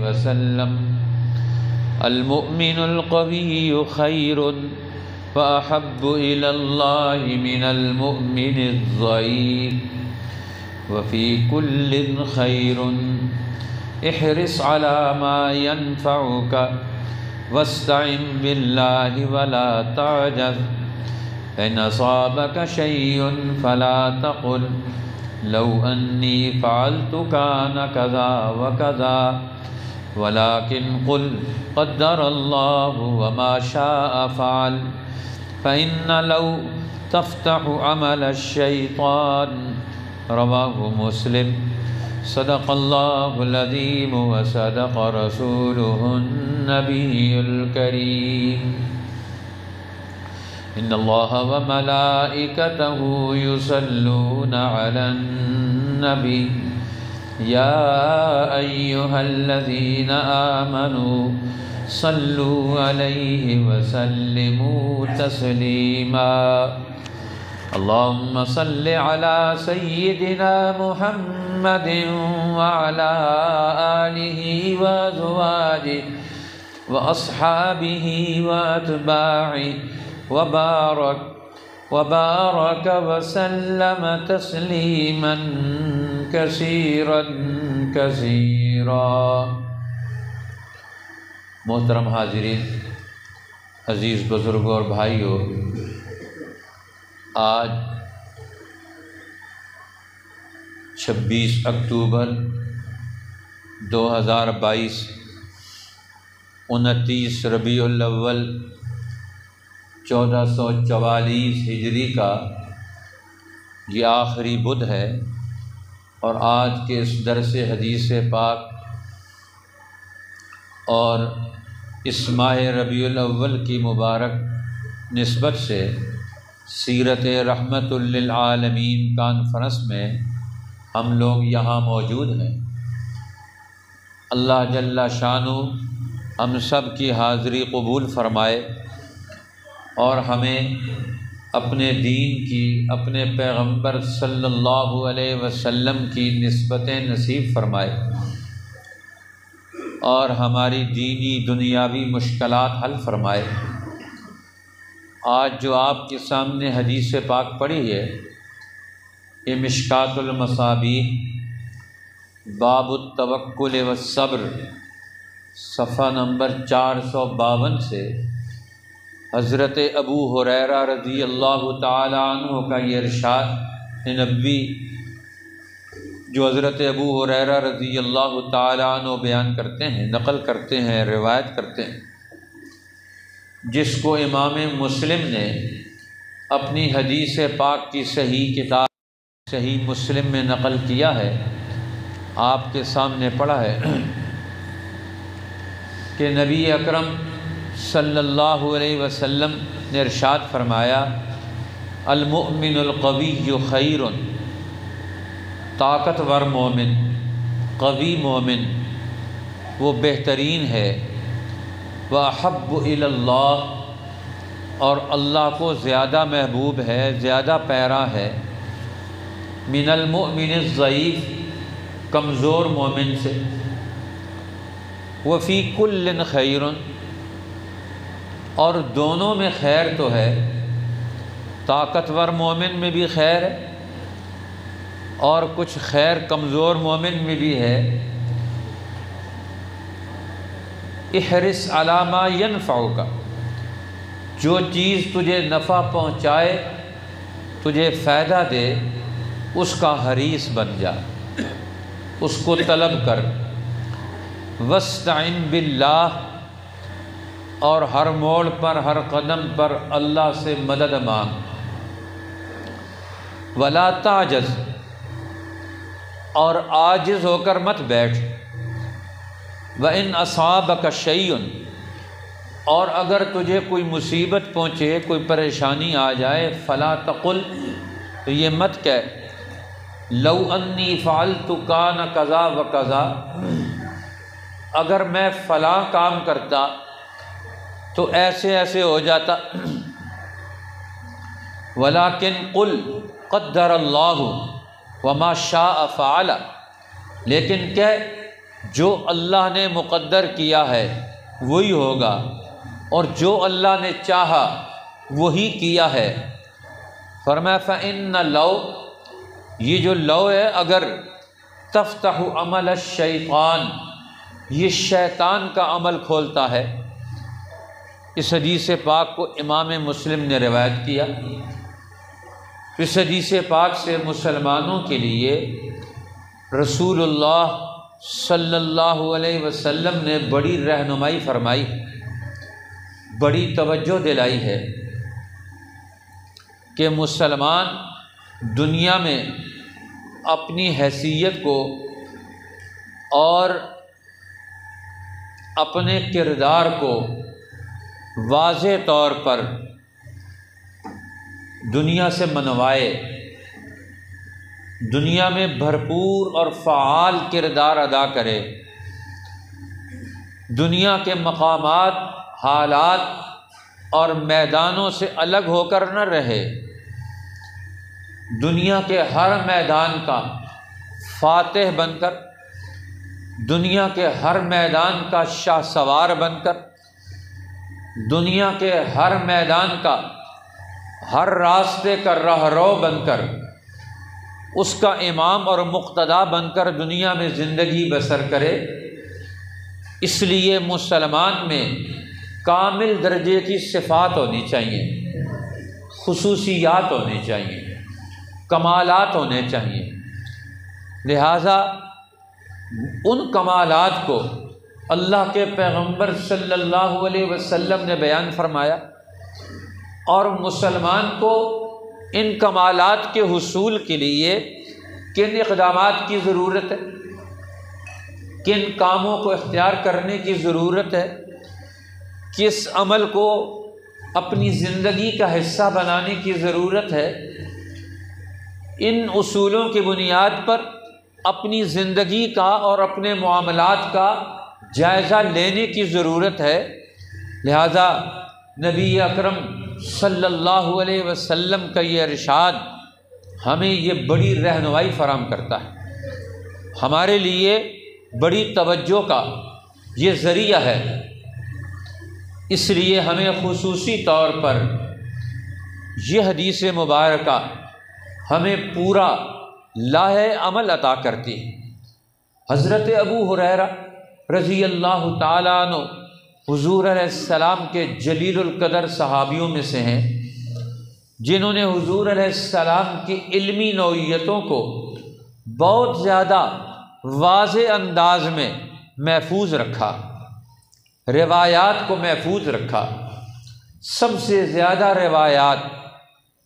وسلم المؤمن القوي خير وأحب إلى الله من المؤمن الضعيف وفي كل خير احرص على ما ينفعك واستعن بالله ولا تعجز إن أصابك شيء فلا تقل لو أني فعلت كان كذا وكذا ولكن قل قدر الله وما شاء فعل فإن لو تفتح عمل الشيطان رواه مسلم صدق الله العظيم وصدق رسوله النبي الكريم إن الله وملائكته يصلون على النبي يا أيها الذين آمنوا صلوا عليه وسلموا تسليما اللهم صل على سيدنا محمد وعلى آله وأزواجه وأصحابه وأتباعه وبارك وسلم تسليما كثيرا كثيرا۔ محترم حاضرین، عزیز بزرگوں اور بھائیوں، آج 26 اکتوبر 2022 29 ربیع الاول 1444 ہجری کا یہ آخری بدھ ہے، اور آج کے اس درس حدیث پاک اور اس ماہ ربیع الاول کی مبارک نسبت سے سیرت رحمت للعالمین کانفرنس میں ہم لوگ یہاں موجود ہیں۔ اللہ جل شانہ ہم سب کی حاضری قبول فرمائے اور ہمیں اپنے دین کی، اپنے پیغمبر صلی اللہ علیہ وسلم کی نسبتیں نصیب فرمائے اور ہماری دینی دنیاوی مشکلات حل فرمائے۔ آج جو آپ کے سامنے حدیث پاک پڑھی ہے، یہ مشکات المصابیح باب التوکل والصبر صفحہ نمبر 452 سے حضرت ابو ہریرہ رضی اللہ تعالی عنہ کا یہ ارشاد نبوی جو حضرت ابو ہریرہ رضی اللہ تعالی عنہ بیان کرتے ہیں، نقل کرتے ہیں، روایت کرتے ہیں، جس کو امام مسلم نے اپنی حدیث پاک کی صحیح کتاب صحیح مسلم میں نقل کیا ہے، آپ کے سامنے پڑھا ہے کہ نبی اکرم صلی اللہ علیہ وسلم نے ارشاد فرمایا المؤمن القوی خیر، طاقتور مومن، قوی مومن وہ بہترین ہے، وَأَحَبُّ إِلَى اللَّهِ اور اللہ کو زیادہ محبوب ہے، زیادہ پیارا ہے، من المؤمن الضعیف کمزور مومن سے، وَفِي كُلٍّ خَيْرٌ اور دونوں میں خیر تو ہے، طاقتور مومن میں بھی خیر ہے اور کچھ خیر کمزور مومن میں بھی ہے۔ احرص علی ما ینفعک، جو چیز تجھے نفع پہنچائے، تجھے فائدہ دے، اس کا حریص بن جا، اس کو طلب کر۔ واستعن باللہ اور ہر موڑ پر، ہر قدم پر اللہ سے مدد مانگ۔ ولا تعجز اور عاجز ہو کر مت بیٹھ۔ وَإِنْ أَصَابَكَ شَيْءٌ اور اگر تجھے کوئی مصیبت پہنچے، کوئی پریشانی آ جائے، فَلَا تَقُلْ تو یہ مت کہہ لَوْ أَنِّي فَعَلْتُ كَانَ كَذَا وَكَذَا اگر میں فلاں کام کرتا تو ایسے ایسے ہو جاتا۔ وَلَكِنْ قُلْ قَدَّرَ اللَّهُ وَمَا شَاءَ فَعَلَ لیکن کہ جو اللہ نے مقدر کیا ہے وہی ہوگا، اور جو اللہ نے چاہا وہی کیا ہے۔ فرمایا فَإِنَّ لَوْ، یہ جو لو ہے، اگر تفتح عمل الشیطان، یہ شیطان کا عمل کھولتا ہے۔ اس حدیث پاک کو امام مسلم نے روایت کیا۔ اس حدیث پاک سے مسلمانوں کے لیے رسول اللہ صلی اللہ علیہ وسلم نے بڑی رہنمائی فرمائی، بڑی توجہ دلائی ہے کہ مسلمان دنیا میں اپنی حیثیت کو اور اپنے کردار کو واضح طور پر دنیا سے منوائے، دنیا میں بھرپور اور فعال کردار ادا کرے، دنیا کے مقامات، حالات اور میدانوں سے الگ ہو کر نہ رہے، دنیا کے ہر میدان کا فاتح بن کر، دنیا کے ہر میدان کا شاہ سوار بن کر، دنیا کے ہر میدان کا ہر راستے کا رہرو بن کر، اس کا امام اور مقتدا بن کر دنیا میں زندگی بسر کرے۔ اس لیے مسلمان میں کامل درجے کی صفات ہونی چاہیے، خصوصیات ہونی چاہیے، کمالات ہونے چاہیے۔ لہٰذا ان کمالات کو اللہ کے پیغمبر صلی اللہ علیہ وسلم نے بیان فرمایا، اور مسلمان کو ان کمالات کے حصول کے لیے کن اقدامات کی ضرورت ہے، کن کاموں کو اختیار کرنے کی ضرورت ہے، کس عمل کو اپنی زندگی کا حصہ بنانے کی ضرورت ہے، ان اصولوں کی بنیاد پر اپنی زندگی کا اور اپنے معاملات کا جائزہ لینے کی ضرورت ہے۔ لہذا نبی اکرم صلی اللہ علیہ وسلم کا یہ ارشاد ہمیں یہ بڑی رہنمائی فراہم کرتا ہے، ہمارے لیے بڑی توجہ کا یہ ذریعہ ہے۔ اس لیے ہمیں خصوصی طور پر یہ حدیث مبارکہ ہمیں پورا لاہ عمل عطا کرتی ہے۔ حضرت ابو ہریرہ رضی اللہ تعالیٰ عنہ حضور علیہ السلام کے جلیل القدر صحابیوں میں سے ہیں، جنہوں نے حضور علیہ السلام کی علمی نوعیتوں کو بہت زیادہ واضح انداز میں محفوظ رکھا، روایات کو محفوظ رکھا۔ سب سے زیادہ روایات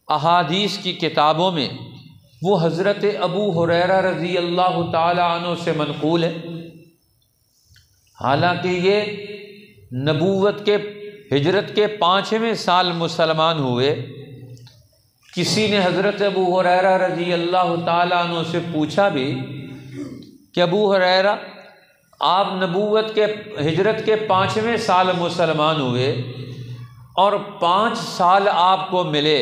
احادیث کی کتابوں میں وہ حضرت ابو ہریرہ رضی اللہ تعالیٰ عنہ سے منقول ہے۔ حالانکہ یہ نبوت کے ہجرت کے 5ویں سال مسلمان ہوئے۔ کسی نے حضرت ابو ہریرہ رضی اللہ تعالیٰ عنہ سے پوچھا بھی کہ ابو ہریرہ، آپ نبوت کے ہجرت کے 5ویں سال مسلمان ہوئے اور 5 سال آپ کو ملے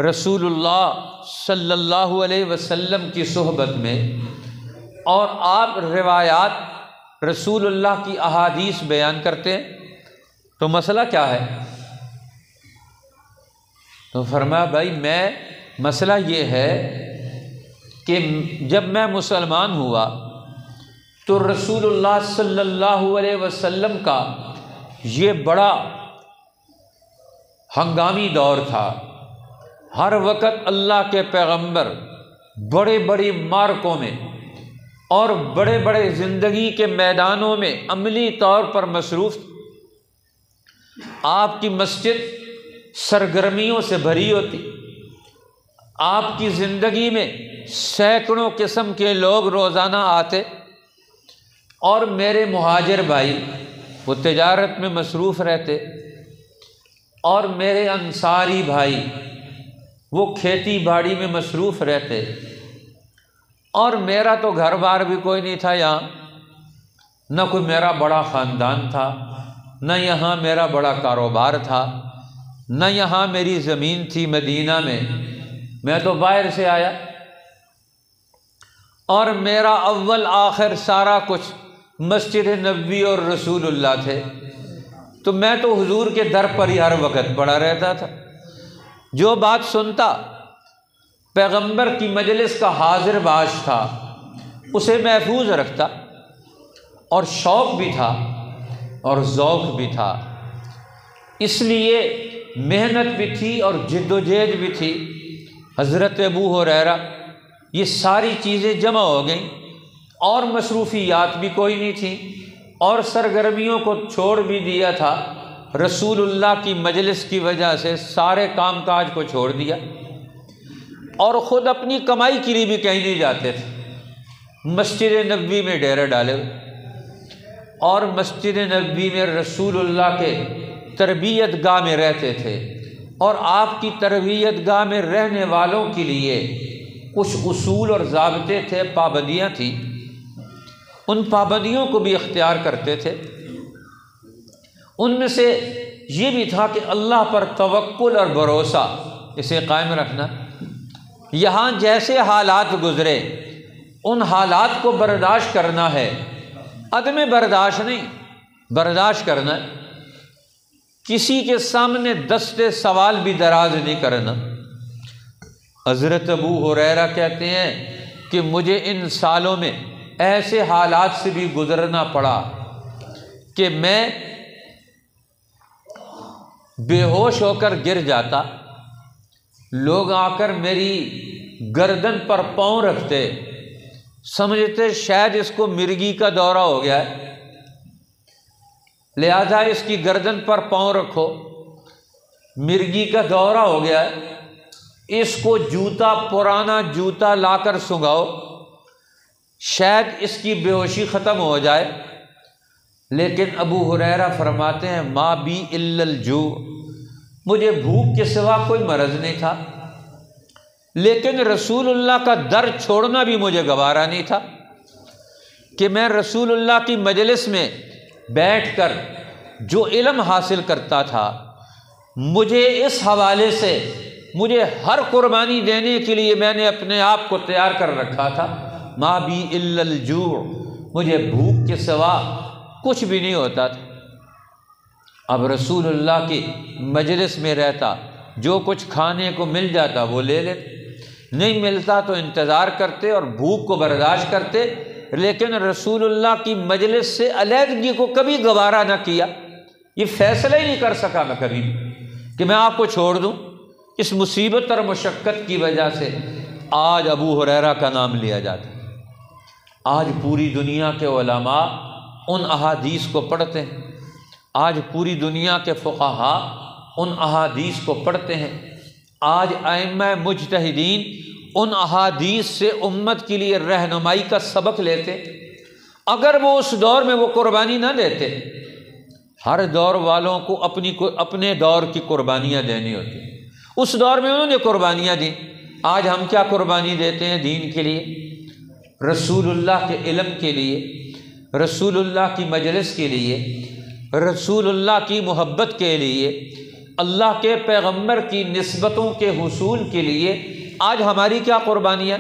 رسول اللہ صلی اللہ علیہ وسلم کی صحبت میں، اور آپ روایات رسول اللہ کی احادیث بیان کرتے ہیں، تو مسئلہ کیا ہے؟ تو فرمایا بھائی مسئلہ یہ ہے کہ جب میں مسلمان ہوا تو رسول اللہ صلی اللہ علیہ وسلم کا یہ بڑا ہنگامی دور تھا۔ ہر وقت اللہ کے پیغمبر بڑے بڑی معرکوں میں اور بڑے بڑے زندگی کے میدانوں میں عملی طور پر مصروف، آپ کی مسجد سرگرمیوں سے بھری ہوتی، آپ کی زندگی میں سینکڑوں قسم کے لوگ روزانہ آتے، اور میرے مہاجر بھائی وہ تجارت میں مصروف رہتے، اور میرے انصاری بھائی وہ کھیتی باڑی میں مصروف رہتے، اور میرا تو گھر بار بھی کوئی نہیں تھا یہاں، نہ کوئی میرا بڑا خاندان تھا، نہ یہاں میرا بڑا کاروبار تھا، نہ یہاں میری زمین تھی مدینہ میں تو باہر سے آیا، اور میرا اول آخر سارا کچھ مسجد نبوی اور رسول اللہ تھے، تو میں تو حضور کے در پر ہی ہر وقت پڑا رہتا تھا۔ جو بات سنتا پیغمبر کی مجلس کا حاضر باش تھا، اسے محفوظ رکھتا، اور شوق بھی تھا اور ذوق بھی تھا، اس لیے محنت بھی تھی اور جد و جہد بھی تھی۔ حضرت ابو ہریرہ یہ ساری چیزیں جمع ہو گئیں، اور مصروفیات بھی کوئی نہیں تھیں، اور سرگرمیوں کو چھوڑ بھی دیا تھا۔ رسول اللہ کی مجلس کی وجہ سے سارے کام کاج کو چھوڑ دیا، اور خود اپنی کمائی کے لیے بھی کہیں نہیں جاتے تھے، مسجد نبوی میں ڈیرے ڈالے ہوئے، اور مسجد نبوی میں رسول اللہ کے تربیت گاہ میں رہتے تھے، اور آپ کی تربیت گاہ میں رہنے والوں کے لیے کچھ اصول اور ضابطے تھے، پابندیاں تھیں، ان پابندیوں کو بھی اختیار کرتے تھے۔ ان میں سے یہ بھی تھا کہ اللہ پر توکل اور بھروسہ اسے قائم رکھنا، یہاں جیسے حالات گزرے ان حالات کو برداشت کرنا ہے، عدم برداشت نہیں، برداشت کرنا ہے۔ کسی کے سامنے دستے سوال بھی دراز نہیں کرنا۔ حضرت ابو ہریرہ کہتے ہیں کہ مجھے ان سالوں میں ایسے حالات سے بھی گزرنا پڑا کہ میں بے ہوش ہو کر گر جاتا، لوگ آ کر میری گردن پر پاؤں رکھتے، سمجھتے شاید اس کو مرگی کا دورہ ہو گیا ہے، لہذا اس کی گردن پر پاؤں رکھو، مرگی کا دورہ ہو گیا ہے، اس کو جوتا، پرانا جوتا لا کر سنگھاؤ، شاید اس کی بے ہوشی ختم ہو جائے۔ لیکن ابو ہریرہ فرماتے ہیں ما بی الا الجوع، مجھے بھوک کے سوا کوئی مرض نہیں تھا، لیکن رسول اللہ کا در چھوڑنا بھی مجھے گوارا نہیں تھا کہ میں رسول اللہ کی مجلس میں بیٹھ کر جو علم حاصل کرتا تھا، مجھے اس حوالے سے مجھے ہر قربانی دینے کے لیے میں نے اپنے آپ کو تیار کر رکھا تھا۔ ما بی الا الجوع، مجھے بھوک کے سوا کچھ بھی نہیں ہوتا تھا۔ اب رسول اللہ کی مجلس میں رہتا، جو کچھ کھانے کو مل جاتا وہ لے لیتے، نہیں ملتا تو انتظار کرتے اور بھوک کو برداشت کرتے، لیکن رسول اللہ کی مجلس سے علیحدگی کو کبھی گوارا نہ کیا۔ یہ فیصلہ ہی نہیں کر سکا میں کبھی کہ میں آپ کو چھوڑ دوں۔ اس مصیبت اور مشقت کی وجہ سے آج ابو ہریرہ کا نام لیا جاتا ہے۔ آج پوری دنیا کے علماء ان احادیث کو پڑھتے ہیں، آج پوری دنیا کے فقہاء ان احادیث کو پڑھتے ہیں، آج ائمہ مجتہدین ان احادیث سے امت کے لیے رہنمائی کا سبق لیتے۔ اگر وہ اس دور میں وہ قربانی نہ دیتے، ہر دور والوں کو اپنے دور کی قربانیاں دینی ہوتی، اس دور میں انہوں نے قربانیاں دیں۔ آج ہم کیا قربانی دیتے ہیں دین کے لیے، رسول اللہ کے علم کے لیے، رسول اللہ کی مجلس کے لیے، رسول اللہ کی محبت کے لیے، اللہ کے پیغمبر کی نسبتوں کے حصول کے لیے آج ہماری کیا قربانیاں؟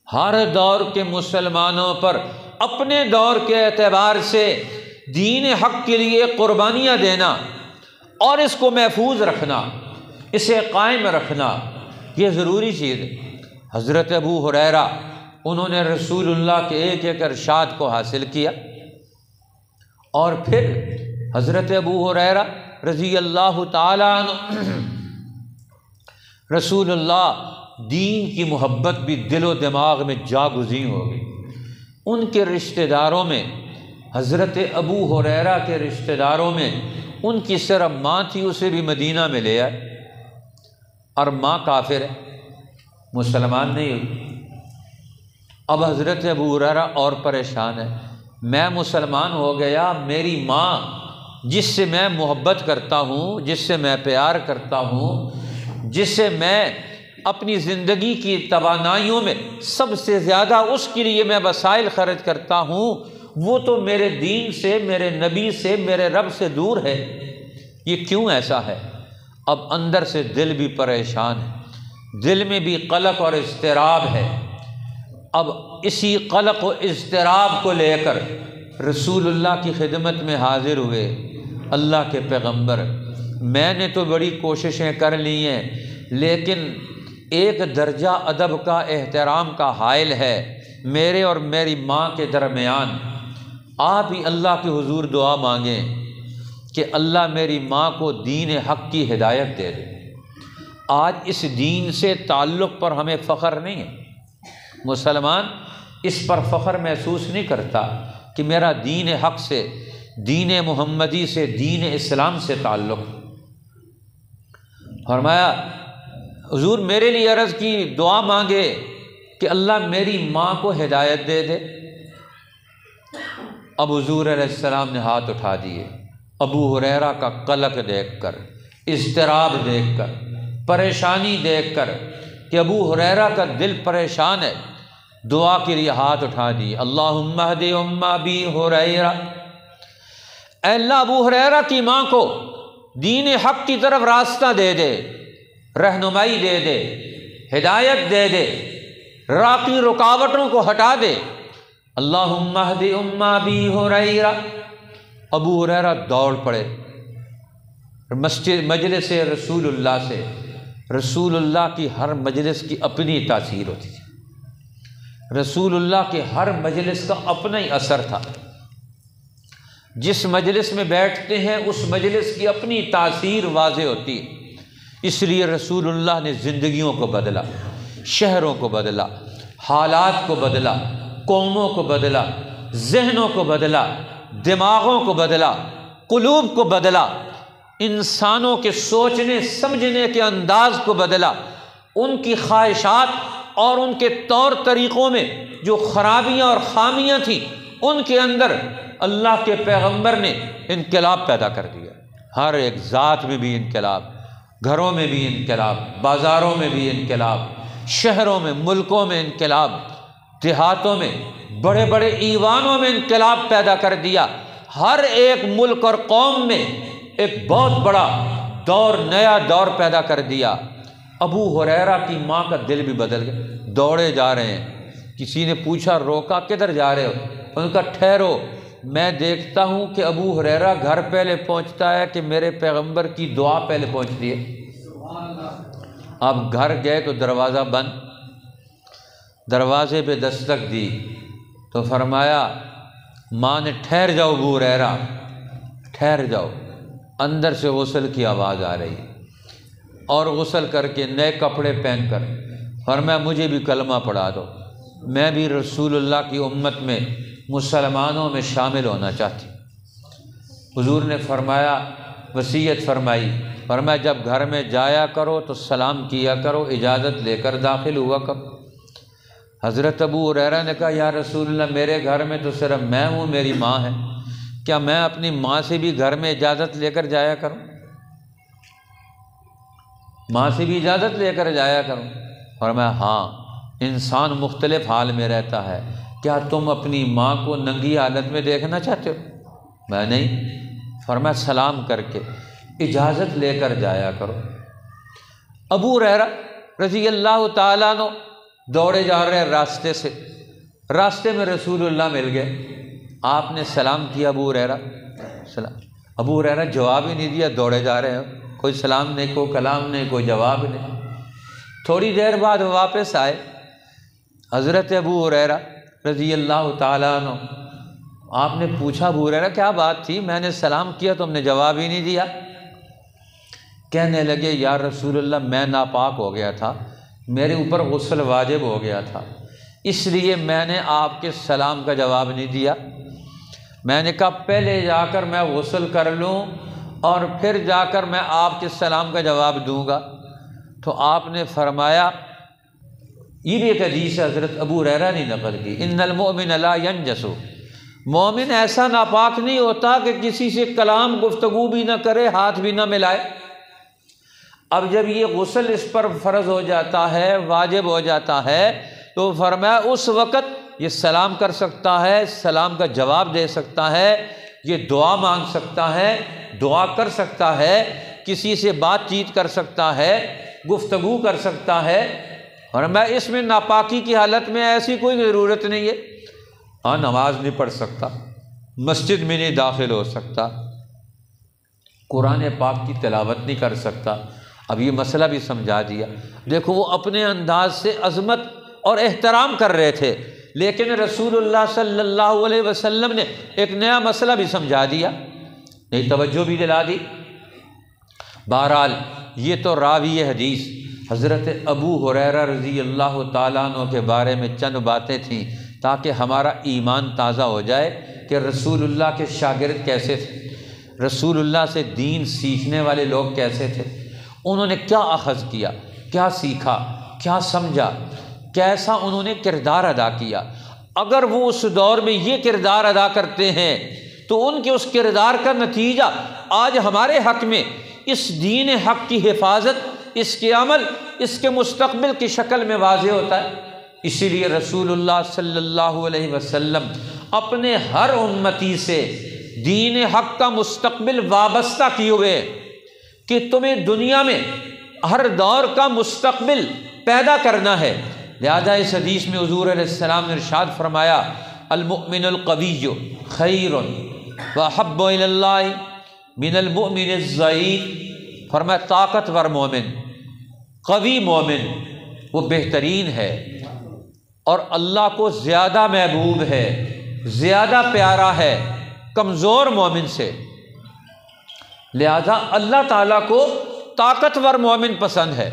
ہر دور کے مسلمانوں پر اپنے دور کے اعتبار سے دین حق کے لیے قربانیاں دینا اور اس کو محفوظ رکھنا، اسے قائم رکھنا، یہ ضروری چیز ہے۔ حضرت ابو ہریرہ انہوں نے رسول اللہ کے ایک ایک ارشاد کو حاصل کیا، اور پھر حضرت ابو ہریرہ رضی اللہ تعالیٰ عنہ رسول اللہ دین کی محبت بھی دل و دماغ میں جاگزیں ہو گئی۔ ان کے رشتہ داروں میں، حضرت ابو ہریرہ کے رشتہ داروں میں ان کی صرف ماں تھی، اسے بھی مدینہ میں لے آئے، اور ماں کافر ہے، مسلمان نہیں ہوئی۔ اب حضرت ابو ہریرہ اور پریشان ہے، میں مسلمان ہو گیا، میری ماں جس سے میں محبت کرتا ہوں، جس سے میں پیار کرتا ہوں، جس سے میں اپنی زندگی کی توانائیوں میں سب سے زیادہ اس کے لیے میں وسائل خرچ کرتا ہوں، وہ تو میرے دین سے، میرے نبی سے، میرے رب سے دور ہے، یہ کیوں ایسا ہے؟ اب اندر سے دل بھی پریشان ہے، دل میں بھی قلق اور اضطراب ہے۔ اب اسی قلق و اضطراب کو لے کر رسول اللہ کی خدمت میں حاضر ہوئے۔ اللہ کے پیغمبر، میں نے تو بڑی کوششیں کر لی ہیں، لیکن ایک درجہ ادب کا، احترام کا حائل ہے میرے اور میری ماں کے درمیان۔ آپ ہی اللہ کے حضور دعا مانگیں کہ اللہ میری ماں کو دین حق کی ہدایت دے دے۔ آج اس دین سے تعلق پر ہمیں فخر نہیں ہے، مسلمان اس پر فخر محسوس نہیں کرتا کہ میرا دین حق سے، دین محمدی سے، دین اسلام سے تعلق۔ فرمایا حضور میرے لیے عرض کی، دعا مانگے کہ اللہ میری ماں کو ہدایت دے دے۔ اب حضور علیہ السلام نے ہاتھ اٹھا دیے۔ ابو ہریرہ کا قلق دیکھ کر، اضطراب دیکھ کر، پریشانی دیکھ کر کہ ابو ہریرہ کا دل پریشان ہے، دعا کے لیے ہاتھ اٹھا دی۔ اللہم اہد ام ابی ہریرہ، اے اللہ ابو ہریرہ کی ماں کو دین حق کی طرف راستہ دے دے، رہنمائی دے دے، ہدایت دے دے، راکی رکاوٹوں کو ہٹا دے۔ اللہم اہد ام ابی ہریرہ۔ ابو ہریرہ دوڑ پڑے مجلس رسول اللہ سے۔ رسول اللہ کی ہر مجلس کی اپنی تاثیر ہوتی تھی، رسول اللہ کے ہر مجلس کا اپنا ہی اثر تھا۔ جس مجلس میں بیٹھتے ہیں اس مجلس کی اپنی تاثیر واضح ہوتی ہے۔ اس لیے رسول اللہ نے زندگیوں کو بدلا، شہروں کو بدلا، حالات کو بدلا، قوموں کو بدلا، ذہنوں کو بدلا، دماغوں کو بدلا، قلوب کو بدلا، انسانوں کے سوچنے سمجھنے کے انداز کو بدلا۔ ان کی خواہشات اور ان کے طور طریقوں میں جو خرابیاں اور خامیاں تھیں، ان کے اندر اللہ کے پیغمبر نے انقلاب پیدا کر دیا۔ ہر ایک ذات میں بھی انقلاب، گھروں میں بھی انقلاب، بازاروں میں بھی انقلاب، شہروں میں، ملکوں میں انقلاب، دیہاتوں میں، بڑے بڑے ایوانوں میں انقلاب پیدا کر دیا۔ ہر ایک ملک اور قوم میں ایک بہت بڑا دور، نیا دور پیدا کر دیا۔ ابو ہریرہ کی ماں کا دل بھی بدل گیا، دوڑے جا رہے ہیں۔ کسی نے پوچھا روکا کدھر جا رہے ہو؟ ان کا ٹھہرو، میں دیکھتا ہوں کہ ابو ہریرہ گھر پہلے پہنچتا ہے کہ میرے پیغمبر کی دعا پہلے پہنچتی ہے۔ اب گھر گئے تو دروازہ بند، دروازے پہ دستک دی تو فرمایا ماں نے ٹھہر جاؤ ابو ہریرہ، ٹھہر جاؤ۔ اندر سے غسل کی آواز آ رہی اور غسل کر کے نئے کپڑے پہن کر فرمایا مجھے بھی کلمہ پڑھا دو، میں بھی رسول اللہ کی امت میں، مسلمانوں میں شامل ہونا چاہتی۔ حضور نے فرمایا، وصیت فرمائی، فرمایا جب گھر میں جایا کرو تو سلام کیا کرو، اجازت لے کر داخل ہوا کرو۔ حضرت ابو ہریرہ نے کہا یا رسول اللہ میرے گھر میں تو صرف میں ہوں، میری ماں ہے، کیا میں اپنی ماں سے بھی گھر میں اجازت لے کر جایا کروں؟ ماں سے بھی اجازت لے کر جایا کروں؟ فرمایا ہاں، انسان مختلف حال میں رہتا ہے، کیا تم اپنی ماں کو ننگی حالت میں دیکھنا چاہتے ہو؟ میں نہیں۔ فرمایا سلام کر کے اجازت لے کر جایا کرو۔ ابو ہریرہ رضی اللہ تعالیٰ عنہ دوڑے جا رہے راستے سے، راستے میں رسول اللہ مل گئے۔ آپ نے سلام کیا ابو ہریرہ، سلام۔ ابو ہریرہ جواب ہی نہیں دیا، دوڑے جا رہے ہیں، کوئی سلام نہیں، کوئی کلام نہیں، کوئی جواب نہیں۔ تھوڑی دیر بعد واپس آئے حضرت ابو ہریرہ رضی اللہ تعالیٰ عنہ۔ آپ نے پوچھا ابو ہریرہ کیا بات تھی؟ میں نے سلام کیا تم نے جواب ہی نہیں دیا۔ کہنے لگے یا رسول اللہ میں ناپاک ہو گیا تھا، میرے اوپر غسل واجب ہو گیا تھا، اس لیے میں نے آپ کے سلام کا جواب نہیں دیا۔ میں نے کہا پہلے جا کر میں غسل کر لوں اور پھر جا کر میں آپ کے سلام کا جواب دوں گا۔ تو آپ نے فرمایا، یہ بھی ایک حدیث حضرت ابو ہریرہ نے نقل کی، ان المؤمن لا ینجس، مومن ایسا ناپاک نہیں ہوتا کہ کسی سے کلام گفتگو بھی نہ کرے، ہاتھ بھی نہ ملائے۔ اب جب یہ غسل اس پر فرض ہو جاتا ہے، واجب ہو جاتا ہے، تو فرمایا اس وقت یہ سلام کر سکتا ہے، سلام کا جواب دے سکتا ہے، یہ دعا مانگ سکتا ہے، دعا کر سکتا ہے، کسی سے بات چیت کر سکتا ہے، گفتگو کر سکتا ہے۔ اور میں اس میں ناپاکی کی حالت میں ایسی کوئی ضرورت نہیں ہے، ہاں نماز نہیں پڑھ سکتا، مسجد میں نہیں داخل ہو سکتا، قرآن پاک کی تلاوت نہیں کر سکتا۔ اب یہ مسئلہ بھی سمجھا دیا۔ دیکھو وہ اپنے انداز سے عظمت اور احترام کر رہے تھے، لیکن رسول اللہ صلی اللہ علیہ وسلم نے ایک نیا مسئلہ بھی سمجھا دیا، نئی توجہ بھی دلا دی۔ بہرحال یہ تو راوی حدیث حضرت ابو ہریرہ رضی اللہ تعالیٰ عنہ کے بارے میں چند باتیں تھیں تاکہ ہمارا ایمان تازہ ہو جائے کہ رسول اللہ کے شاگرد کیسے تھے، رسول اللہ سے دین سیکھنے والے لوگ کیسے تھے، انہوں نے کیا اخذ کیا، کیا سیکھا، کیا سمجھا، کیسا انہوں نے کردار ادا کیا۔ اگر وہ اس دور میں یہ کردار ادا کرتے ہیں تو ان کے اس کردار کا نتیجہ آج ہمارے حق میں اس دین حق کی حفاظت، اس کے عمل، اس کے مستقبل کی شکل میں واضح ہوتا ہے۔ اسی لیے رسول اللہ صلی اللہ علیہ وسلم اپنے ہر امتی سے دین حق کا مستقبل وابستہ کیے ہوئے کہ تمہیں دنیا میں ہر دور کا مستقبل پیدا کرنا ہے۔ لہذا اس حدیث میں حضور علیہ السلام نے ارشاد فرمایا المؤمن القوی خیر واحب الی اللہ من المؤمن الضعیف، فرمایا طاقتور مومن، قوی مومن وہ بہترین ہے اور اللہ کو زیادہ محبوب ہے، زیادہ پیارا ہے کمزور مومن سے۔ لہذا اللہ تعالیٰ کو طاقتور مومن پسند ہے،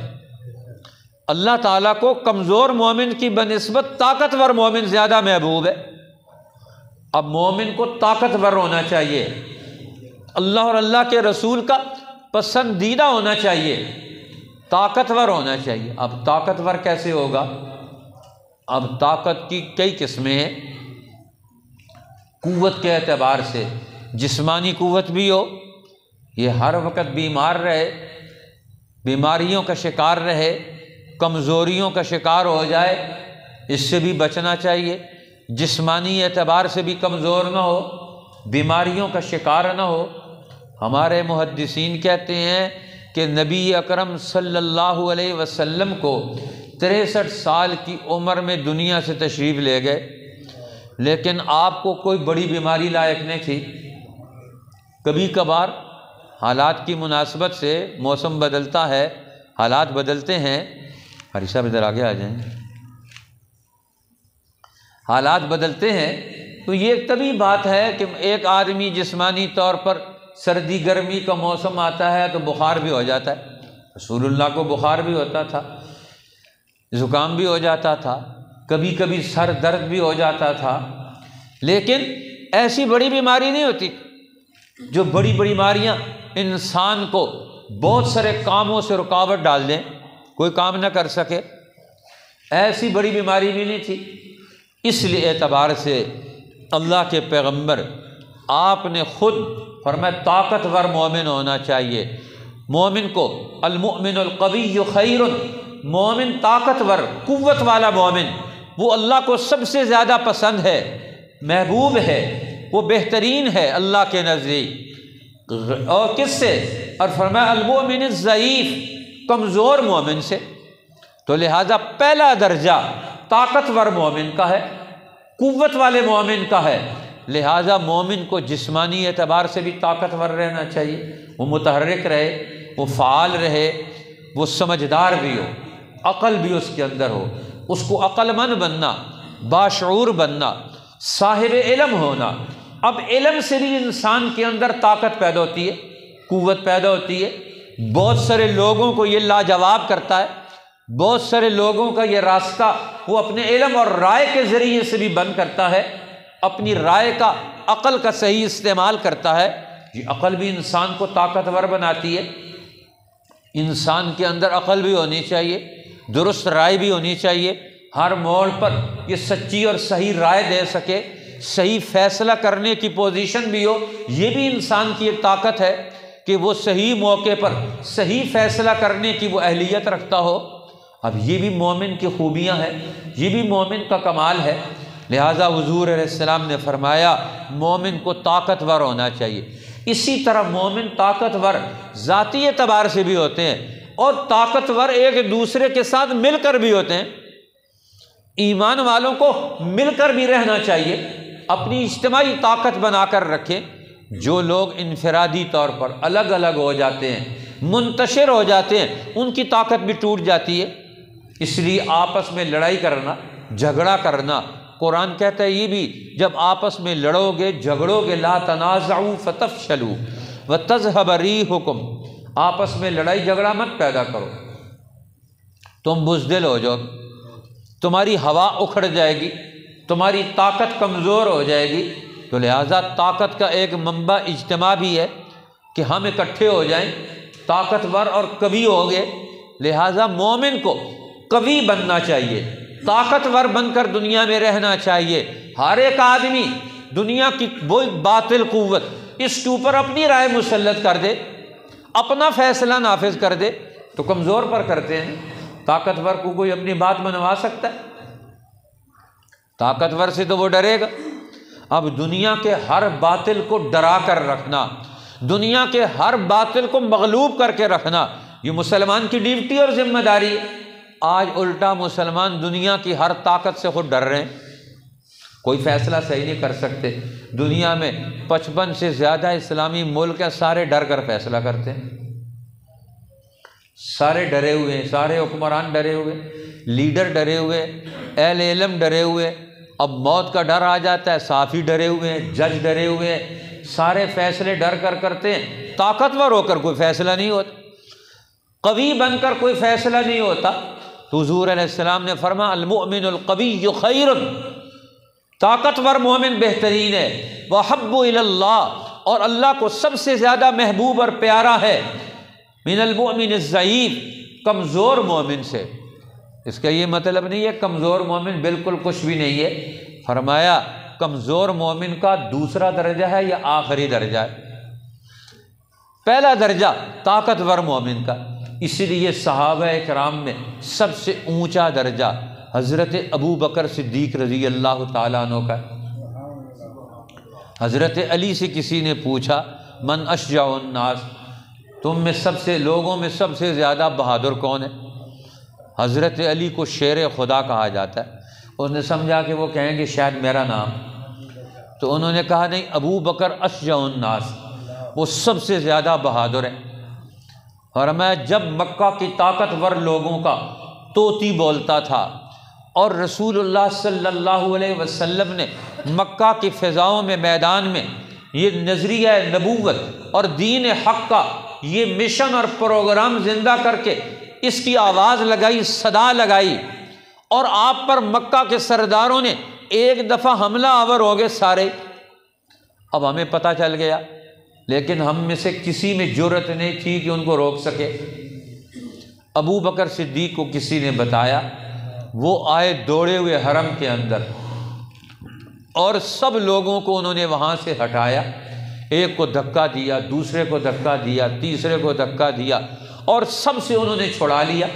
اللہ تعالیٰ کو کمزور مومن کی بنسبت طاقتور مومن زیادہ محبوب ہے۔ اب مومن کو طاقتور ہونا چاہیے، اللہ اور اللہ کے رسول کا پسندیدہ ہونا چاہیے، طاقتور ہونا چاہیے۔ اب طاقتور کیسے ہوگا؟ اب طاقت کی کئی قسمیں ہیں۔ قوت کے اعتبار سے جسمانی قوت بھی ہو، یہ ہر وقت بیمار رہے، بیماریوں کا شکار رہے، کمزوریوں کا شکار ہو جائے، اس سے بھی بچنا چاہیے۔ جسمانی اعتبار سے بھی کمزور نہ ہو، بیماریوں کا شکار نہ ہو۔ ہمارے محدثین کہتے ہیں کہ نبی اکرم صلی اللہ علیہ وسلم کو 63 سال کی عمر میں دنیا سے تشریف لے گئے، لیکن آپ کو کوئی بڑی بیماری لاحق نہیں تھی۔ کبھی کبھار حالات کی مناسبت سے موسم بدلتا ہے، حالات بدلتے ہیں، حاری صاحب ادھر آگے آ جائیں، حالات بدلتے ہیں تو یہ ایک طبیعی بات ہے کہ ایک آدمی جسمانی طور پر سردی گرمی کا موسم آتا ہے تو بخار بھی ہو جاتا ہے۔ رسول اللہ کو بخار بھی ہوتا تھا، زکام بھی ہو جاتا تھا، کبھی کبھی سر درد بھی ہو جاتا تھا، لیکن ایسی بڑی بیماری نہیں ہوتی۔ جو بڑی بڑی بیماریاں انسان کو بہت سارے کاموں سے رکاوٹ ڈال دیں، کوئی کام نہ کر سکے، ایسی بڑی بیماری بھی نہیں تھی۔ اس لیے اعتبار سے اللہ کے پیغمبر آپ نے خود فرمایا طاقتور مومن ہونا چاہیے۔ مومن کو المؤمن القوی خیر، مومن طاقتور قوت والا مومن وہ اللہ کو سب سے زیادہ پسند ہے، محبوب ہے، وہ بہترین ہے اللہ کے نزدیک۔ اور کس سے؟ اور فرمایا المؤمن الضعیف، کمزور مومن سے۔ تو لہذا پہلا درجہ طاقتور مومن کا ہے، قوت والے مومن کا ہے۔ لہذا مومن کو جسمانی اعتبار سے بھی طاقتور رہنا چاہیے، وہ متحرک رہے، وہ فعال رہے، وہ سمجھدار بھی ہو، عقل بھی اس کے اندر ہو، اس کو عقل مند بننا، باشعور بننا، صاحب علم ہونا۔ اب علم سے بھی انسان کے اندر طاقت پیدا ہوتی ہے، قوت پیدا ہوتی ہے۔ بہت سارے لوگوں کو یہ لاجواب کرتا ہے، بہت سارے لوگوں کا یہ راستہ وہ اپنے علم اور رائے کے ذریعے سے بھی بند کرتا ہے، اپنی رائے کا، عقل کا صحیح استعمال کرتا ہے۔ یہ عقل بھی انسان کو طاقتور بناتی ہے۔ انسان کے اندر عقل بھی ہونی چاہیے، درست رائے بھی ہونی چاہیے، ہر موڑ پر یہ سچی اور صحیح رائے دے سکے، صحیح فیصلہ کرنے کی پوزیشن بھی ہو۔ یہ بھی انسان کی ایک طاقت ہے کہ وہ صحیح موقع پر صحیح فیصلہ کرنے کی وہ اہلیت رکھتا ہو۔ اب یہ بھی مومن کی خوبیاں ہیں، یہ بھی مومن کا کمال ہے۔ لہٰذا حضور علیہ السلام نے فرمایا مومن کو طاقتور ہونا چاہیے۔ اسی طرح مومن طاقتور ذاتی اعتبار سے بھی ہوتے ہیں اور طاقتور ایک دوسرے کے ساتھ مل کر بھی ہوتے ہیں۔ ایمان والوں کو مل کر بھی رہنا چاہیے، اپنی اجتماعی طاقت بنا کر رکھیں۔ جو لوگ انفرادی طور پر الگ الگ ہو جاتے ہیں، منتشر ہو جاتے ہیں، ان کی طاقت بھی ٹوٹ جاتی ہے۔ اس لیے آپس میں لڑائی کرنا، جھگڑا کرنا، قرآن کہتا ہے یہ بھی جب آپس میں لڑو گے جھگڑو گے لا تنازعوا فتفشلوا وتذهب ريحكم، آپس میں لڑائی جھگڑا مت پیدا کرو، تم بزدل ہو جاؤ، تمہاری ہوا اکھڑ جائے گی، تمہاری طاقت کمزور ہو جائے گی۔ تو لہٰذا طاقت کا ایک منبع اجتماع بھی ہے کہ ہم اکٹھے ہو جائیں، طاقتور اور قوی ہو گئے۔ لہٰذا مومن کو قوی بننا چاہیے، طاقتور بن کر دنیا میں رہنا چاہیے۔ ہر ایک آدمی دنیا کی وہ باطل قوت اس کے اوپر اپنی رائے مسلط کر دے، اپنا فیصلہ نافذ کر دے تو کمزور پر کرتے ہیں۔ طاقتور کو کوئی اپنی بات منوا سکتا ہے؟ طاقتور سے تو وہ ڈرے گا۔ اب دنیا کے ہر باطل کو ڈرا کر رکھنا، دنیا کے ہر باطل کو مغلوب کر کے رکھنا، یہ مسلمان کی ڈیوٹی اور ذمہ داری ہے۔ آج الٹا مسلمان دنیا کی ہر طاقت سے خود ڈر رہے ہیں، کوئی فیصلہ صحیح نہیں کر سکتے۔ دنیا میں 55 سے زیادہ اسلامی ملک ہیں، سارے ڈر کر فیصلہ کرتے ہیں، سارے ڈرے ہوئے ہیں، سارے حکمران ڈرے ہوئے، لیڈر ڈرے ہوئے، اہل علم ڈرے ہوئے۔ اب موت کا ڈر آ جاتا ہے، صحافی ڈرے ہوئے ہیں، جج ڈرے ہوئے ہیں، سارے فیصلے ڈر کر کرتے ہیں۔ طاقتور ہو کر کوئی فیصلہ نہیں ہوتا، قوی بن کر کوئی فیصلہ نہیں ہوتا۔ تو حضور علیہ السلام نے فرمایا المؤمن القوی خیر، طاقتور مومن بہترین ہے، وحب الی اللہ، اور اللہ کو سب سے زیادہ محبوب اور پیارا ہے، من المؤمن الضعیف، کمزور مومن سے۔ اس کا یہ مطلب نہیں ہے کمزور مومن بالکل کچھ بھی نہیں ہے، فرمایا کمزور مومن کا دوسرا درجہ ہے یا آخری درجہ ہے؟ پہلا درجہ طاقتور مومن کا۔ اسی لیے صحابہ کرام میں سب سے اونچا درجہ حضرت ابو بکر صدیق رضی اللہ تعالیٰ عنہ کا۔ حضرت علی سے کسی نے پوچھا من اشجع الناس، تم میں سب سے، لوگوں میں سب سے زیادہ بہادر کون ہے؟ حضرت علی کو شیر خدا کہا جاتا ہے۔ انہوں نے سمجھا کہ وہ کہیں گے شاید میرا نام، تو انہوں نے کہا نہیں، ابو بکر اشجع الناس، وہ سب سے زیادہ بہادر ہے۔ اور میں جب مکہ کی طاقتور لوگوں کا طوطی بولتا تھا اور رسول اللہ صلی اللہ علیہ وسلم نے مکہ کی فضاؤں میں، میدان میں یہ نظریہ نبوت اور دین حق کا یہ مشن اور پروگرام زندہ کر کے اس کی آواز لگائی، صدا لگائی، اور آپ پر مکہ کے سرداروں نے ایک دفعہ حملہ آور ہو گئے سارے۔ اب ہمیں پتہ چل گیا، لیکن ہم میں سے کسی میں جرأت نہیں تھی کہ ان کو روک سکے۔ ابو بکر صدیق کو کسی نے بتایا، وہ آئے دوڑے ہوئے حرم کے اندر، اور سب لوگوں کو انہوں نے وہاں سے ہٹایا، ایک کو دھکا دیا، دوسرے کو دھکا دیا، تیسرے کو دھکا دیا، اور سب سے انہوں نے چھڑا لیا،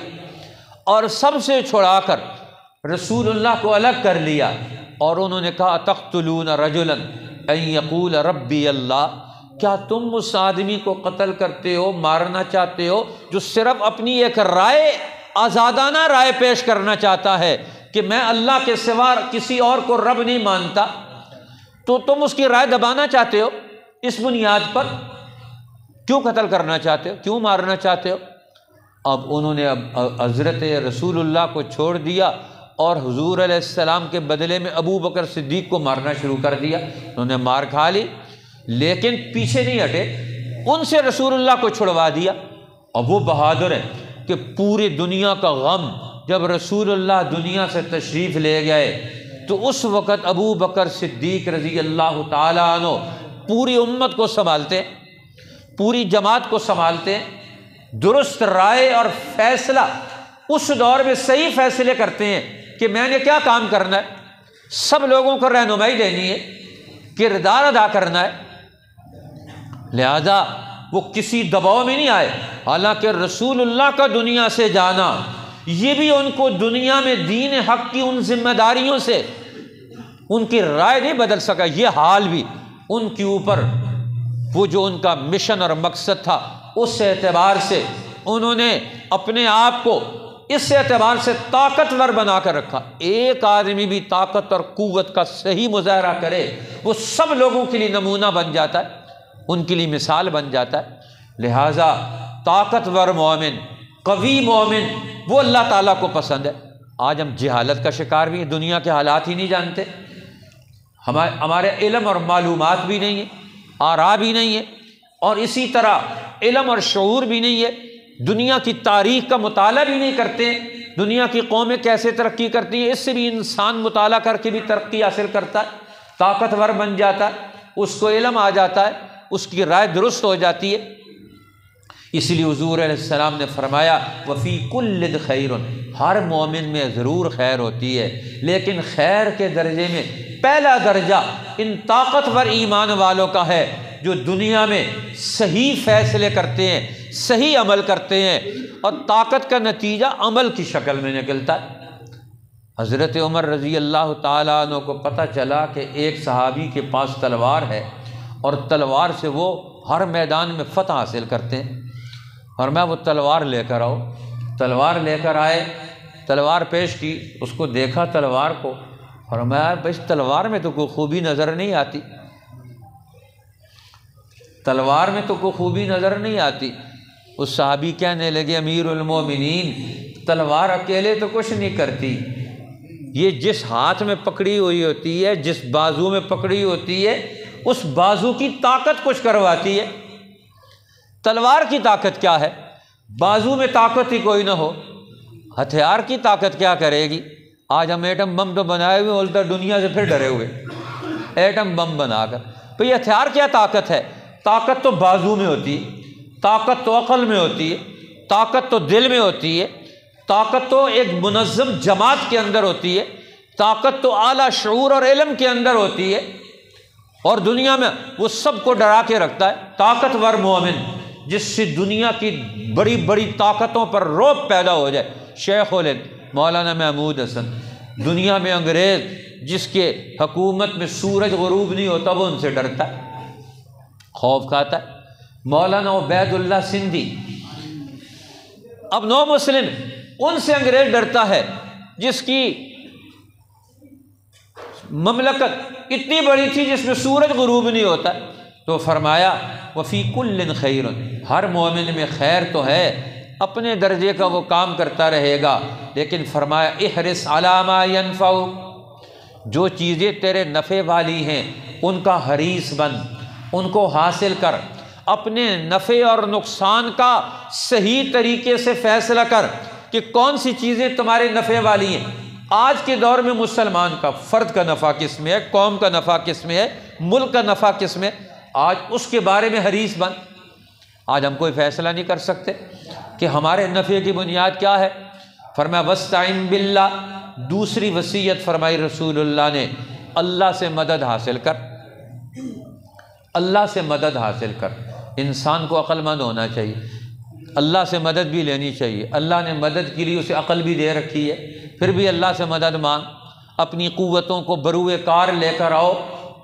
اور سب سے چھڑا کر رسول اللہ کو الگ کر لیا، اور انہوں نے کہا تقتلون رجلا ان یقول ربی اللہ، کیا تم اس آدمی کو قتل کرتے ہو، مارنا چاہتے ہو جو صرف اپنی ایک رائے، آزادانہ رائے پیش کرنا چاہتا ہے کہ میں اللہ کے سوا کسی اور کو رب نہیں مانتا، تو تم اس کی رائے دبانا چاہتے ہو؟ اس بنیاد پر کیوں قتل کرنا چاہتے ہو، کیوں مارنا چاہتے ہو؟ اب انہوں نے حضرت رسول اللہ کو چھوڑ دیا اور حضور علیہ السلام کے بدلے میں ابو بکر صدیق کو مارنا شروع کر دیا۔ انہوں نے مار کھا لی، لیکن پیچھے نہیں ہٹے، ان سے رسول اللہ کو چھڑوا دیا۔ اور وہ بہادر ہیں کہ پوری دنیا کا غم جب رسول اللہ دنیا سے تشریف لے گئے تو اس وقت ابو بکر صدیق رضی اللہ تعالیٰ عنہ پوری امت کو سنبھالتے، پوری جماعت کو سنبھالتے، درست رائے اور فیصلہ اس دور میں صحیح فیصلے کرتے ہیں کہ میں نے کیا کام کرنا ہے، سب لوگوں کو رہنمائی دینی ہے، کردار ادا کرنا ہے۔ لہذا وہ کسی دباؤ میں نہیں آئے، حالانکہ رسول اللہ کا دنیا سے جانا یہ بھی ان کو دنیا میں دین حق کی ان ذمہ داریوں سے ان کی رائے نہیں بدل سکا۔ یہ حال بھی ان کے اوپر وہ جو ان کا مشن اور مقصد تھا اس اعتبار سے انہوں نے اپنے آپ کو اس اعتبار سے طاقتور بنا کر رکھا، ایک آدمی بھی طاقت اور قوت کا صحیح مظاہرہ کرے وہ سب لوگوں کے لیے نمونہ بن جاتا ہے، ان کے لیے مثال بن جاتا ہے۔ لہٰذا طاقتور مومن، قوی مومن وہ اللہ تعالیٰ کو پسند ہے۔ آج ہم جہالت کا شکار بھی ہیں، دنیا کے حالات ہی نہیں جانتے، ہمارے علم اور معلومات بھی نہیں ہیں، آراء بھی نہیں ہے، اور اسی طرح علم اور شعور بھی نہیں ہے، دنیا کی تاریخ کا مطالعہ بھی نہیں کرتے، دنیا کی قومیں کیسے ترقی کرتی ہیں اس سے بھی انسان مطالعہ کر کے بھی ترقی حاصل کرتا ہے، طاقتور بن جاتا ہے، اس کو علم آ جاتا ہے، اس کی رائے درست ہو جاتی ہے۔ اس لیے حضور علیہ السلام نے فرمایا وفی کل خیر، ہر مومن میں ضرور خیر ہوتی ہے، لیکن خیر کے درجے میں پہلا درجہ ان طاقتور ایمان والوں کا ہے جو دنیا میں صحیح فیصلے کرتے ہیں، صحیح عمل کرتے ہیں، اور طاقت کا نتیجہ عمل کی شکل میں نکلتا ہے۔ حضرت عمر رضی اللہ تعالیٰ عنہ کو پتہ چلا کہ ایک صحابی کے پاس تلوار ہے اور تلوار سے وہ ہر میدان میں فتح حاصل کرتے ہیں، اور میں وہ تلوار لے کر آؤ۔ تلوار لے کر آئے، تلوار پیش کی، اس کو دیکھا تلوار کو، اور میں اس تلوار میں تو کوئی خوبی نظر نہیں آتی، تلوار میں تو کوئی خوبی نظر نہیں آتی۔ اس صحابی کہنے لگے امیر المومنین تلوار اکیلے تو کچھ نہیں کرتی، یہ جس ہاتھ میں پکڑی ہوئی ہوتی ہے، جس بازو میں پکڑی ہوتی ہے، اس بازو کی طاقت کچھ کرواتی ہے۔ تلوار کی طاقت کیا ہے؟ بازو میں طاقت ہی کوئی نہ ہو، ہتھیار کی طاقت کیا کرے گی؟ آج ہم ایٹم بم تو بنائے ہوئے، بولتا دنیا سے پھر ڈرے ہوئے ایٹم بم بنا کر، تو یہ ہتھیار کیا طاقت ہے؟ طاقت تو بازو میں ہوتی ہے، طاقت تو عقل میں ہوتی ہے، طاقت تو دل میں ہوتی ہے، طاقت تو ایک منظم جماعت کے اندر ہوتی ہے، طاقت تو اعلیٰ شعور اور علم کے اندر ہوتی ہے، اور دنیا میں وہ سب کو ڈرا کے رکھتا ہے۔ طاقتور مومن جس سے دنیا کی بڑی بڑی طاقتوں پر رعب پیدا ہو جائے، شیخ الہند مولانا محمود حسن، دنیا میں انگریز جس کے حکومت میں سورج غروب نہیں ہوتا وہ ان سے ڈرتا ہے، خوف کھاتا ہے۔ مولانا عبید اللہ سندھی، اب نو مسلم، ان سے انگریز ڈرتا ہے جس کی مملکت اتنی بڑی تھی جس میں سورج غروب نہیں ہوتا، تو فرمایا وفی کل خیر، ہر مومن میں خیر تو ہے، اپنے درجے کا وہ کام کرتا رہے گا، لیکن فرمایا احرص علی ما ینفعک، جو چیزیں تیرے نفع والی ہیں ان کا حریص بن، ان کو حاصل کر، اپنے نفع اور نقصان کا صحیح طریقے سے فیصلہ کر کہ کون سی چیزیں تمہارے نفع والی ہیں۔ آج کے دور میں مسلمان کا فرد کا نفع کس میں ہے، قوم کا نفع کس میں ہے، ملک کا نفع کس میں، آج اس کے بارے میں حریص بن۔ آج ہم کوئی فیصلہ نہیں کر سکتے کہ ہمارے نفع کی بنیاد کیا ہے۔ فرمایا وَاسْتَعِن بِاللَّهِ، دوسری وصیت فرمائی رسول اللہ نے، اللہ سے مدد حاصل کر، اللہ سے مدد حاصل کر۔ انسان کو عقل مند ہونا چاہیے، اللہ سے مدد بھی لینی چاہیے، اللہ نے مدد کے لیے اسے عقل بھی دے رکھی ہے، پھر بھی اللہ سے مدد مانگ، اپنی قوتوں کو بروئے کار لے کر آؤ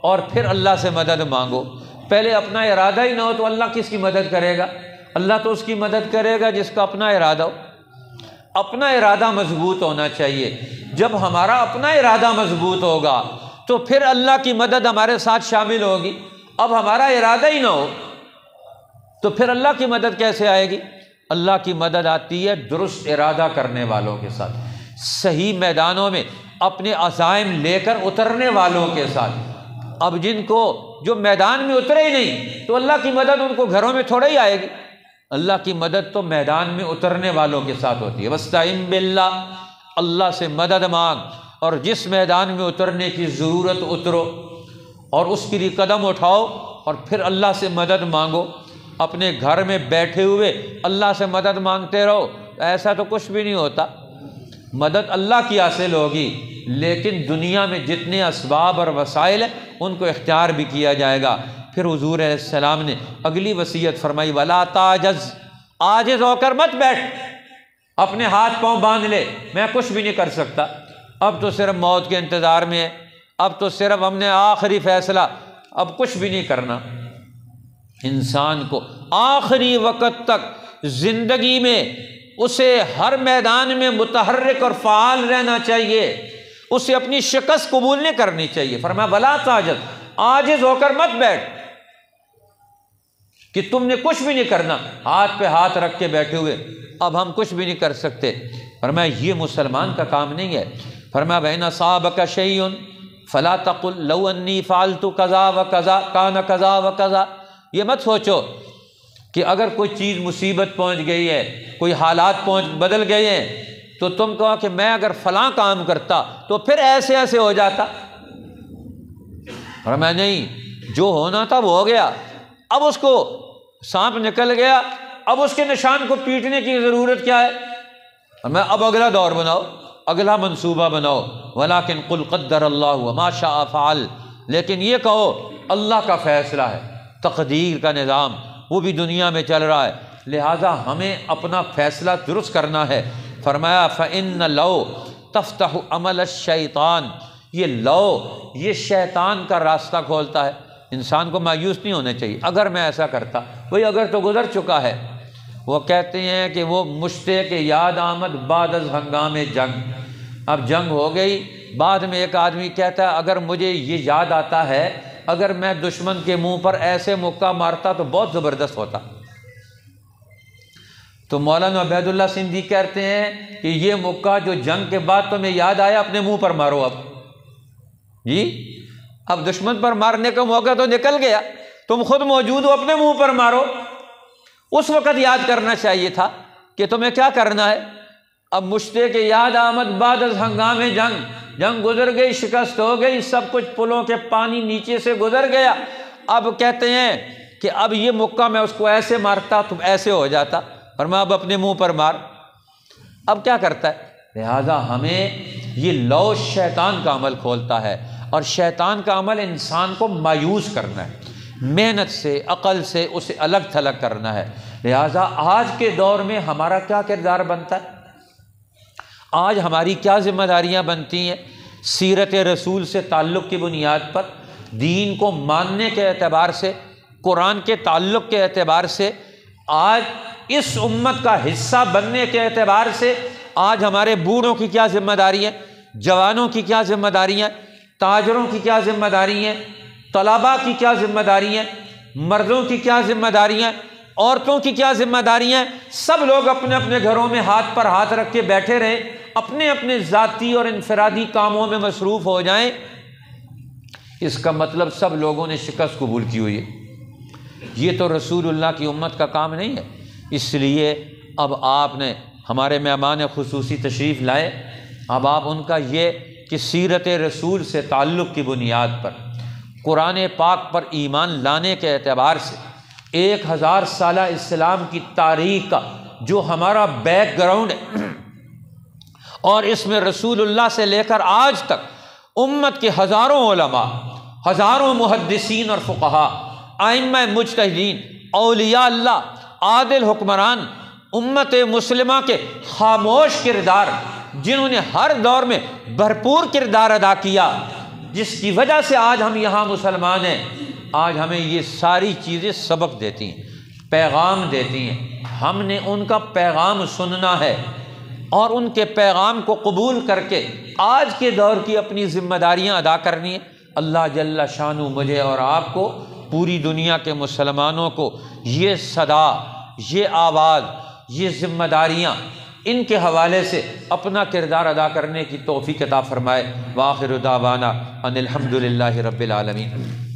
اور پھر اللہ سے مدد مانگو۔ پہلے اپنا ارادہ ہی نہ ہو تو اللہ کس کی مدد کرے گا؟ اللہ تو اس کی مدد کرے گا جس کا اپنا ارادہ ہو۔ اپنا ارادہ مضبوط ہونا چاہیے، جب ہمارا اپنا ارادہ مضبوط ہوگا تو پھر اللہ کی مدد ہمارے ساتھ شامل ہوگی۔ اب ہمارا ارادہ ہی نہ ہو تو پھر اللہ کی مدد کیسے آئے گی؟ اللہ کی مدد آتی ہے درست ارادہ کرنے والوں کے ساتھ، صحیح میدانوں میں اپنے عزائم لے کر اترنے والوں کے ساتھ۔ اب جن کو جو میدان میں اترے ہی نہیں تو اللہ کی مدد ان کو گھروں میں تھوڑا ہی آئے گی، اللہ کی مدد تو میدان میں اترنے والوں کے ساتھ ہوتی ہے۔ وَاسْتَعِن بِاللَّهِ، اللہ سے مدد مانگ، اور جس میدان میں اترنے کی ضرورت اترو اور اس کے لیے قدم اٹھاؤ اور پھر اللہ سے مدد مانگو۔ اپنے گھر میں بیٹھے ہوئے اللہ سے مدد مانگتے رہو، ایسا تو کچھ بھی نہیں ہوتا۔ مدد اللہ کی حاصل ہوگی، لیکن دنیا میں جتنے اسباب اور وسائل ہیں ان کو اختیار بھی کیا جائے گا۔ پھر حضور علیہ السلام نے اگلی وصیت فرمائی وَلَا تَعْجَزْ، عاجز ہو کر مت بیٹھ، اپنے ہاتھ پاؤں باندھ لے، میں کچھ بھی نہیں کر سکتا، اب تو صرف موت کے انتظار میں ہے، اب تو صرف ہم نے آخری فیصلہ، اب کچھ بھی نہیں کرنا۔ انسان کو آخری وقت تک زندگی میں اسے ہر میدان میں متحرک اور فعال رہنا چاہیے، اسے اپنی شکست قبول نہیں کرنی چاہیے۔ فرمایا ولا تعجز، عاجز ہو کر مت بیٹھ کہ تم نے کچھ بھی نہیں کرنا، ہاتھ پہ ہاتھ رکھ کے بیٹھے ہوئے اب ہم کچھ بھی نہیں کر سکتے۔ فرمایا یہ مسلمان کا کام نہیں ہے۔ فرمایا وَإِنْ أَصَابَكَ شَيْءٌ فَلَا تَقُلْ لَوْ أَنِّي فَعَلْتُ كَذَا وَكَذَا كَانَ كَذَا وَكَذَا، یہ مت سوچو کہ اگر کوئی چیز مصیبت پہنچ گئی ہے، کوئی حالات بدل گئے ہیں تو تم کہو کہ میں اگر فلاں کام کرتا تو پھر ایسے ایسے ہو جاتا۔ اور میں نہیں، جو ہونا تھا وہ ہو گیا، اب اس کو سانپ نکل گیا، اب اس کے نشان کو پیٹنے کی ضرورت کیا ہے؟ اور میں اب اگلا دور بناؤ، اگلا منصوبہ بناؤ۔ وَلَكِنْ قُلْ قَدَّرَ اللَّهُ وَمَا شَاءَ فَعَلَ، لیکن یہ کہو اللہ کا فیصلہ ہے، تقدیر کا نظام وہ بھی دنیا میں چل رہا ہے، لہٰذا ہمیں اپنا فیصلہ درست کرنا ہے۔ فرمایا فَإِنَّ لَوْ تَفْتَحُ عَمَلَ الشَّيْطَانِ، یہ لو یہ شیطان کا راستہ کھولتا ہے۔ انسان کو مایوس نہیں ہونا چاہیے، اگر میں ایسا کرتا، وہی اگر تو گزر چکا ہے۔ وہ کہتے ہیں کہ وہ مشتاق یاد آمد بعد از ہنگام جنگ، اب جنگ ہو گئی، بعد میں ایک آدمی کہتا ہے اگر مجھے یہ یاد آتا ہے اگر میں دشمن کے منہ پر ایسے مکہ مارتا تو بہت زبردست ہوتا۔ تو مولانا عبید اللہ سندھی کہتے ہیں کہ یہ مکہ جو جنگ کے بعد تمہیں یاد آیا اپنے منہ پر مارو اب، جی اب دشمن پر مارنے کا موقع تو نکل گیا، تم خود موجود ہو، اپنے منہ پر مارو۔ اس وقت یاد کرنا چاہیے تھا کہ تمہیں کیا کرنا ہے۔ اب مشتاق یاد آمد بعد از ہنگام جنگ، جنگ گزر گئی، شکست ہو گئی، سب کچھ پلوں کے پانی نیچے سے گزر گیا، اب کہتے ہیں کہ اب یہ مکہ میں اس کو ایسے مارتا تو ایسے ہو جاتا، فرمایا اب اپنے منہ پر مار۔ اب کیا کرتا ہے؟ لہٰذا ہمیں یہ لو شیطان کا عمل کھولتا ہے، اور شیطان کا عمل انسان کو مایوس کرنا ہے، محنت سے عقل سے اسے الگ تھلگ کرنا ہے۔ لہٰذا آج کے دور میں ہمارا کیا کردار بنتا ہے، آج ہماری کیا ذمہ داریاں بنتی ہیں؟ سیرت رسول سے تعلق کی بنیاد پر، دین کو ماننے کے اعتبار سے، قرآن کے تعلق کے اعتبار سے، آج اس امت کا حصہ بننے کے اعتبار سے آج ہمارے بوڑھوں کی کیا ذمہ داری ہے، جوانوں کی کیا ذمہ داری ہیں، تاجروں کی کیا ذمہ داری ہیں، طلباء کی کیا ذمہ داری ہیں، مردوں کی کیا ذمہ داری ہیں، عورتوں کی کیا ذمہ داری ہیں۔ سب لوگ اپنے اپنے گھروں میں ہاتھ پر ہاتھ رکھ کے بیٹھے رہیں، اپنے اپنے ذاتی اور انفرادی کاموں میں مصروف ہو جائیں، اس کا مطلب سب لوگوں نے شکست قبول کی ہوئی ہے۔ یہ تو رسول اللہ کی امت کا کام نہیں ہے۔ اس لیے اب آپ نے ہمارے مہمان خصوصی تشریف لائے، اب آپ ان کا یہ کہ سیرت رسول سے تعلق کی بنیاد پر، قرآن پاک پر ایمان لانے کے اعتبار سے، 1000 سالہ اسلام کی تاریخ کا جو ہمارا بیک گراؤنڈ ہے، اور اس میں رسول اللہ سے لے کر آج تک امت کے ہزاروں علماء، ہزاروں محدثین اور فقہا، ائمہ مجتہدین، اولیاء اللہ، عادل حکمران، امت مسلمہ کے خاموش کردار جنہوں نے ہر دور میں بھرپور کردار ادا کیا، جس کی وجہ سے آج ہم یہاں مسلمان ہیں، آج ہمیں یہ ساری چیزیں سبق دیتی ہیں، پیغام دیتی ہیں۔ ہم نے ان کا پیغام سننا ہے اور ان کے پیغام کو قبول کر کے آج کے دور کی اپنی ذمہ داریاں ادا کرنی ہیں۔ اللہ جل شانہ مجھے اور آپ کو، پوری دنیا کے مسلمانوں کو یہ صدا، یہ آواز، یہ ذمہ داریاں، ان کے حوالے سے اپنا کردار ادا کرنے کی توفیق عطا فرمائے۔ وآخر دعوانا ان الحمد للہ رب العالمین۔